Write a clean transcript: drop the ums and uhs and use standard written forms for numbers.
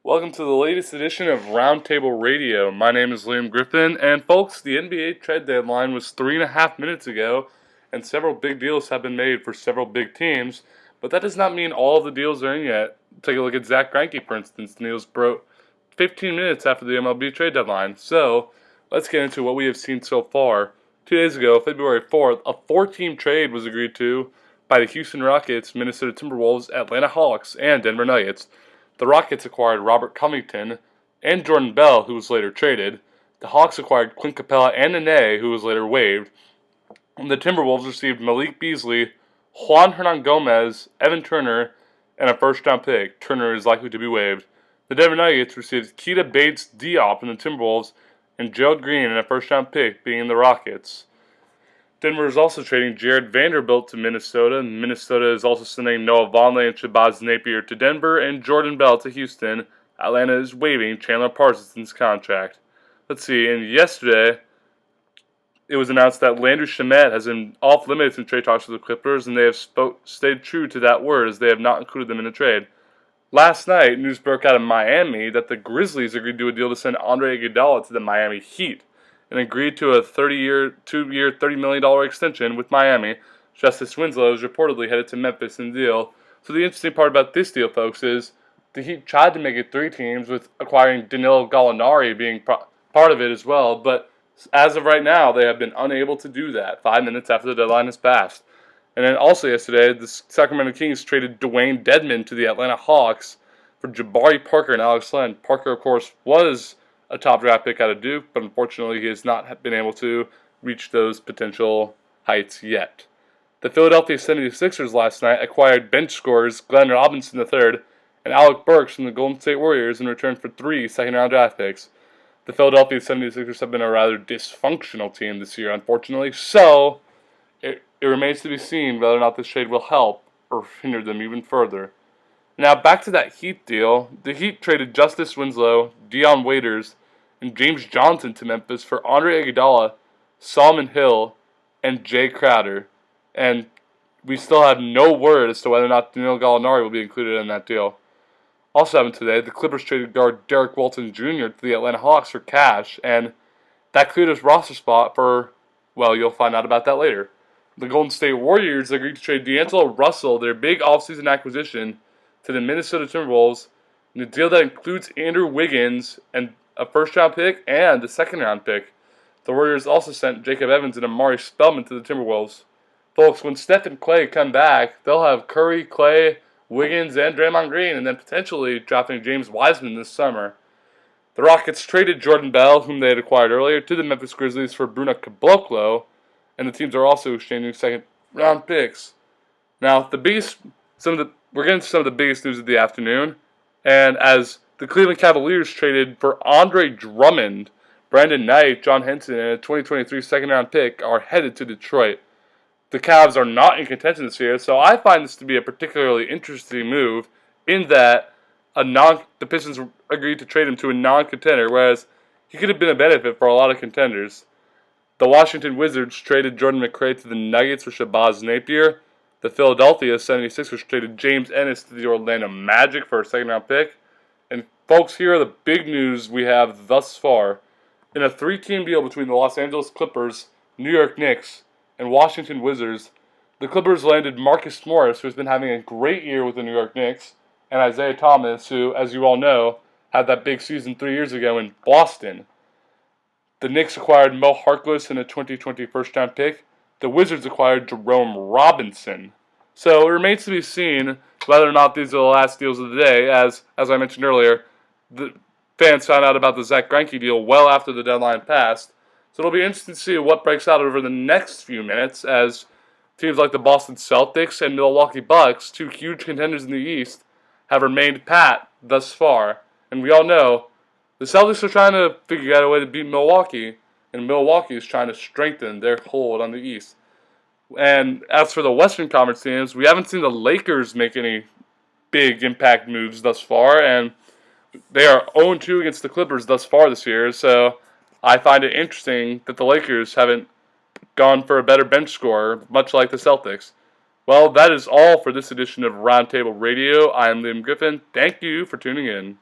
Welcome to the latest edition of Roundtable Radio. My name is Liam Griffin, and folks, the NBA trade deadline was 3.5 minutes ago, and several big deals have been made for several big teams, but that does not mean all of the deals are in yet. Take a look at Zach Greinke, for instance. The deals broke 15 minutes after the MLB trade deadline. So, let's get into what we have seen so far. 2 days ago, February 4th, a 4-team trade was agreed to by the Houston Rockets, Minnesota Timberwolves, Atlanta Hawks, and Denver Nuggets. The Rockets acquired Robert Covington and Jordan Bell, who was later traded. The Hawks acquired Clint Capella and Nene, who was later waived. And the Timberwolves received Malik Beasley, Juan Hernan Gomez, Evan Turner, and a first-round pick. Turner is likely to be waived. The Denver Nuggets received Keita Bates-Diop from the Timberwolves and Gerald Green and a first-round pick, being in the Rockets. Denver is also trading Jared Vanderbilt to Minnesota. Minnesota is also sending Noah Vonleh and Shabazz Napier to Denver and Jordan Bell to Houston. Atlanta is waiving Chandler Parsons' contract. Let's see, and yesterday it was announced that Landry Shamet has been off-limits in trade talks with the Clippers, and they have stayed true to that word as they have not included them in the trade. Last night, news broke out of Miami that the Grizzlies agreed to a deal to send Andre Iguodala to the Miami Heat and agreed to a 2-year, $30 million extension with Miami. Justice Winslow is reportedly headed to Memphis in the deal. So the interesting part about this deal, folks, is the Heat tried to make it 3 teams with acquiring Danilo Gallinari being part of it as well, but as of right now, they have been unable to do that 5 minutes after the deadline has passed. And then also yesterday, the Sacramento Kings traded Dwayne Dedmon to the Atlanta Hawks for Jabari Parker and Alex Len. Parker, of course, was a top draft pick out of Duke, but unfortunately he has not been able to reach those potential heights yet. The Philadelphia 76ers last night acquired bench scorers Glenn Robinson III and Alec Burks from the Golden State Warriors in return for 3 second-round draft picks. The Philadelphia 76ers have been a rather dysfunctional team this year, unfortunately, so it remains to be seen whether or not this trade will help or hinder them even further. Now, back to that Heat deal. The Heat traded Justice Winslow, Dion Waiters, and James Johnson to Memphis for Andre Iguodala, Solomon Hill, and Jay Crowder. And we still have no word as to whether or not Danilo Gallinari will be included in that deal. Also happened today, the Clippers traded guard Derek Walton Jr. to the Atlanta Hawks for cash, and that cleared his roster spot for, well, you'll find out about that later. The Golden State Warriors agreed to trade D'Angelo Russell, their big offseason acquisition, to the Minnesota Timberwolves in a deal that includes Andrew Wiggins and a first-round pick and a second-round pick. The Warriors also sent Jacob Evans and Amari Spellman to the Timberwolves. Folks, when Steph and Clay come back, they'll have Curry, Clay, Wiggins, and Draymond Green, and then potentially drafting James Wiseman this summer. The Rockets traded Jordan Bell, whom they had acquired earlier, to the Memphis Grizzlies for Bruno Caboclo, and the teams are also exchanging second-round picks. Now, we're getting to some of the biggest news of the afternoon, and as the Cleveland Cavaliers traded for Andre Drummond, Brandon Knight, John Henson, and a 2023 second-round pick are headed to Detroit. The Cavs are not in contention this year, so I find this to be a particularly interesting move in that the Pistons agreed to trade him to a non-contender, whereas he could have been a benefit for a lot of contenders. The Washington Wizards traded Jordan McRae to the Nuggets for Shabazz Napier. The Philadelphia 76ers traded James Ennis to the Orlando Magic for a second-round pick. And folks, here are the big news we have thus far. In a 3-team deal between the Los Angeles Clippers, New York Knicks, and Washington Wizards, the Clippers landed Marcus Morris, who has been having a great year with the New York Knicks, and Isaiah Thomas, who, as you all know, had that big season 3 years ago in Boston. The Knicks acquired Mo Harkless in a 2020 first-round pick. The Wizards acquired Jerome Robinson. So it remains to be seen whether or not these are the last deals of the day, as I mentioned earlier, the fans found out about the Zach Greinke deal well after the deadline passed. So it'll be interesting to see what breaks out over the next few minutes as teams like the Boston Celtics and Milwaukee Bucks, 2 huge contenders in the East, have remained pat thus far. And we all know the Celtics are trying to figure out a way to beat Milwaukee, and Milwaukee is trying to strengthen their hold on the East. And as for the Western Conference teams, we haven't seen the Lakers make any big impact moves thus far, and they are 0-2 against the Clippers thus far this year, so I find it interesting that the Lakers haven't gone for a better bench scorer, much like the Celtics. Well, that is all for this edition of Roundtable Radio. I am Liam Griffin. Thank you for tuning in.